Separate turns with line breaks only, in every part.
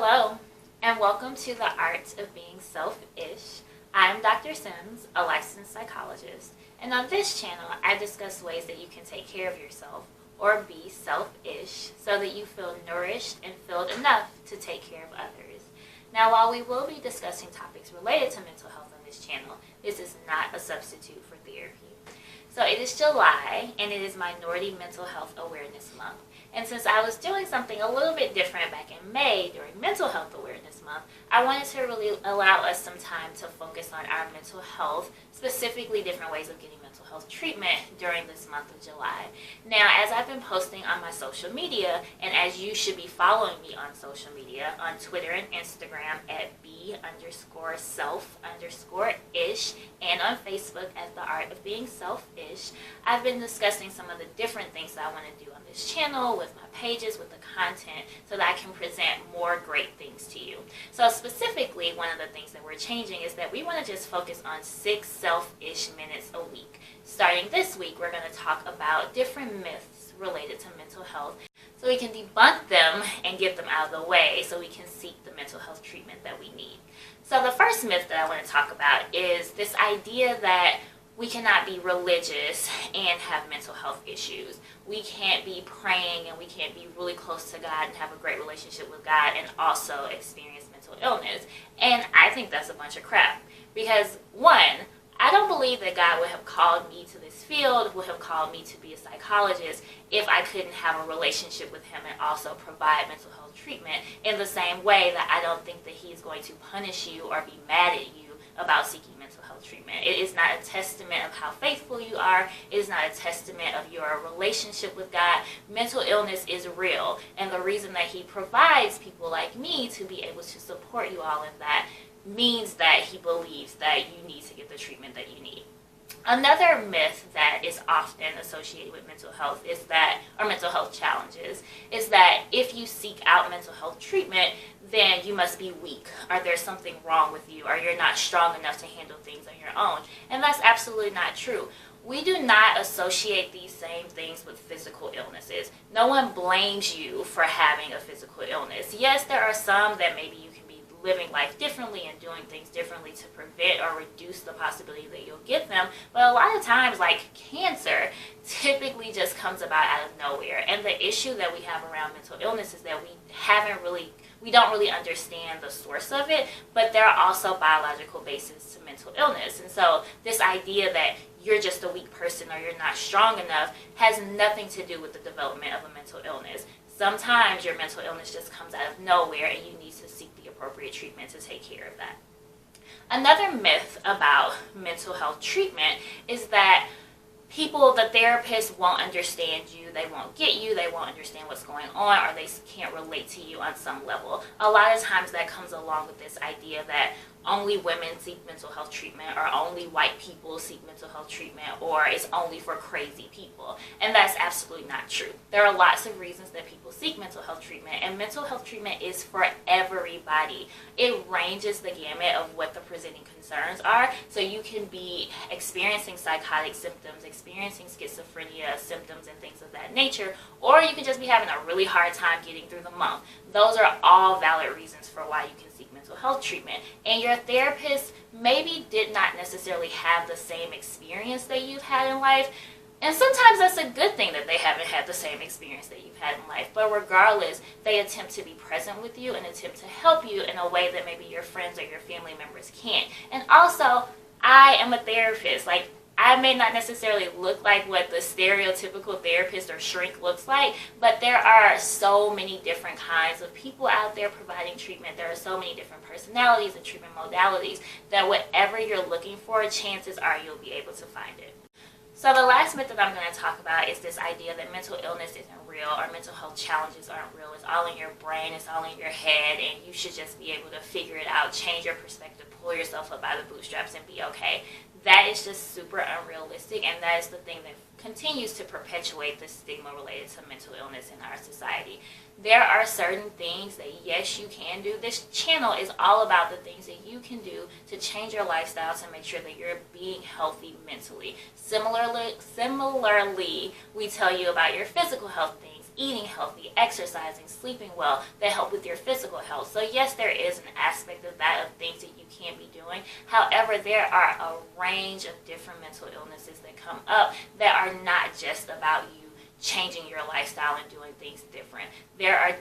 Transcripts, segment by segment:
Hello, and welcome to the Art of Being Self-ish. I'm Dr. Sims, a licensed psychologist, and on this channel, I discuss ways that you can take care of yourself or be self-ish so that you feel nourished and filled enough to take care of others. Now, while we will be discussing topics related to mental health on this channel, this is not a substitute for therapy. So it is July, and it is Minority Mental Health Awareness Month. And since I was doing something a little bit different back in May during Mental Health Awareness Month, I wanted to really allow us some time to focus on our mental health, specifically different ways of getting mental health treatment during this month of July. Now, as I've been posting on my social media, and as you should be following me on social media, on Twitter and Instagram at b_self_ish, and on Facebook as The Art of Being Self-ish, I've been discussing some of the different things that I want to do on this channel, with my pages, with the content, so that I can present more great things to you. So specifically, one of the things that we're changing is that we want to just focus on 6 self-ish minutes a week. Starting this week, we're going to talk about different myths related to mental health, so we can debunk them and get them out of the way so we can seek the mental health treatment that we need. So the first myth that I want to talk about is this idea that we cannot be religious and have mental health issues. We can't be praying and we can't be really close to God and have a great relationship with God and also experience mental illness. And I think that's a bunch of crap. Because one, I don't believe that God would have called me to this field, would have called me to be a psychologist, if I couldn't have a relationship with Him and also provide mental health treatment, in the same way that I don't think that He's going to punish you or be mad at you about seeking mental health treatment. It is not a testament of how faithful you are. It is not a testament of your relationship with God. Mental illness is real, and the reason that He provides people like me to be able to support you all in that means that He believes that you need to get the treatment that you need. Another myth that is often associated with mental health is that, or mental health challenges, is that if you seek out mental health treatment, then you must be weak, or there's something wrong with you, or you're not strong enough to handle things on your own. And that's absolutely not true. We do not associate these same things with physical illnesses. No one blames you for having a physical illness. Yes, there are some that maybe you can be living life differently and doing things differently to prevent or reduce the possibility that you'll get them, but a lot of times, like cancer, typically just comes about out of nowhere. And the issue that we have around mental illness is that we don't really understand the source of it, but there are also biological bases to mental illness. And so this idea that you're just a weak person or you're not strong enough has nothing to do with the development of a mental illness. Sometimes your mental illness just comes out of nowhere and you need to seek the appropriate treatment to take care of that. Another myth about mental health treatment is that the therapists won't understand you, they won't get you, they won't understand what's going on, or they can't relate to you on some level. A lot of times that comes along with this idea that only women seek mental health treatment, or only white people seek mental health treatment, or it's only for crazy people. And that's absolutely not true. There are lots of reasons that people seek mental health treatment, and mental health treatment is for everybody. It ranges the gamut of what the presenting concerns are. So you can be experiencing psychotic symptoms, experiencing schizophrenia symptoms and things of that nature, or you can just be having a really hard time getting through the month. Those are all valid reasons for why you can seek mental health treatment. And your therapist maybe did not necessarily have the same experience that you've had in life. And sometimes that's a good thing that they haven't had the same experience that you've had in life. But regardless, they attempt to be present with you and attempt to help you in a way that maybe your friends or your family members can't. And also, I am a therapist. Like, I may not necessarily look like what the stereotypical therapist or shrink looks like, but there are so many different kinds of people out there providing treatment. There are so many different personalities and treatment modalities that whatever you're looking for, chances are you'll be able to find it. So the last myth that I'm going to talk about is this idea that mental illness isn't real or mental health challenges aren't real. It's all in your brain, it's all in your head, and you should just be able to figure it out, change your perspective, pull yourself up by the bootstraps and be okay. That is just super unrealistic, and that is the thing that continues to perpetuate the stigma related to mental illness in our society. There are certain things that, yes, you can do. This channel is all about the things that you can do to change your lifestyle to make sure that you're being healthy mentally. Similarly, we tell you about your physical health things eating healthy, exercising, sleeping well, that help with your physical health. So yes, there is an aspect of that, of things that you can be doing. However, there are a range of different mental illnesses that come up that are not just about you changing your lifestyle and doing things different. There are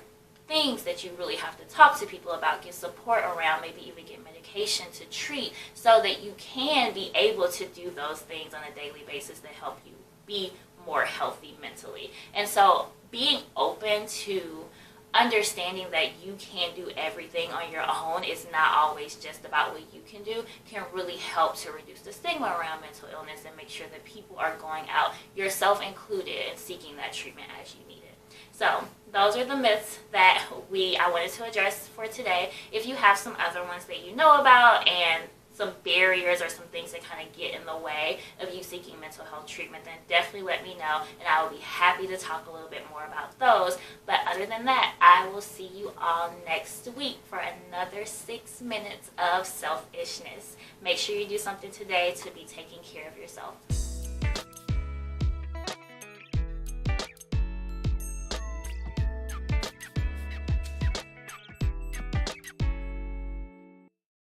things that you really have to talk to people about, get support around, maybe even get medication to treat, so that you can be able to do those things on a daily basis that help you be more healthy mentally. And so being open to understanding that you can't do everything on your own, is not always just about what you can do, can really help to reduce the stigma around mental illness and make sure that people are going out, yourself included, and seeking that treatment as you need it. So those are the myths that I wanted to address for today. If you have some other ones that you know about and some barriers or some things that kind of get in the way of you seeking mental health treatment, then definitely let me know, and I will be happy to talk a little bit more about those. But other than that, I will see you all next week for another 6 minutes of selfishness. Make sure you do something today to be taking care of yourself.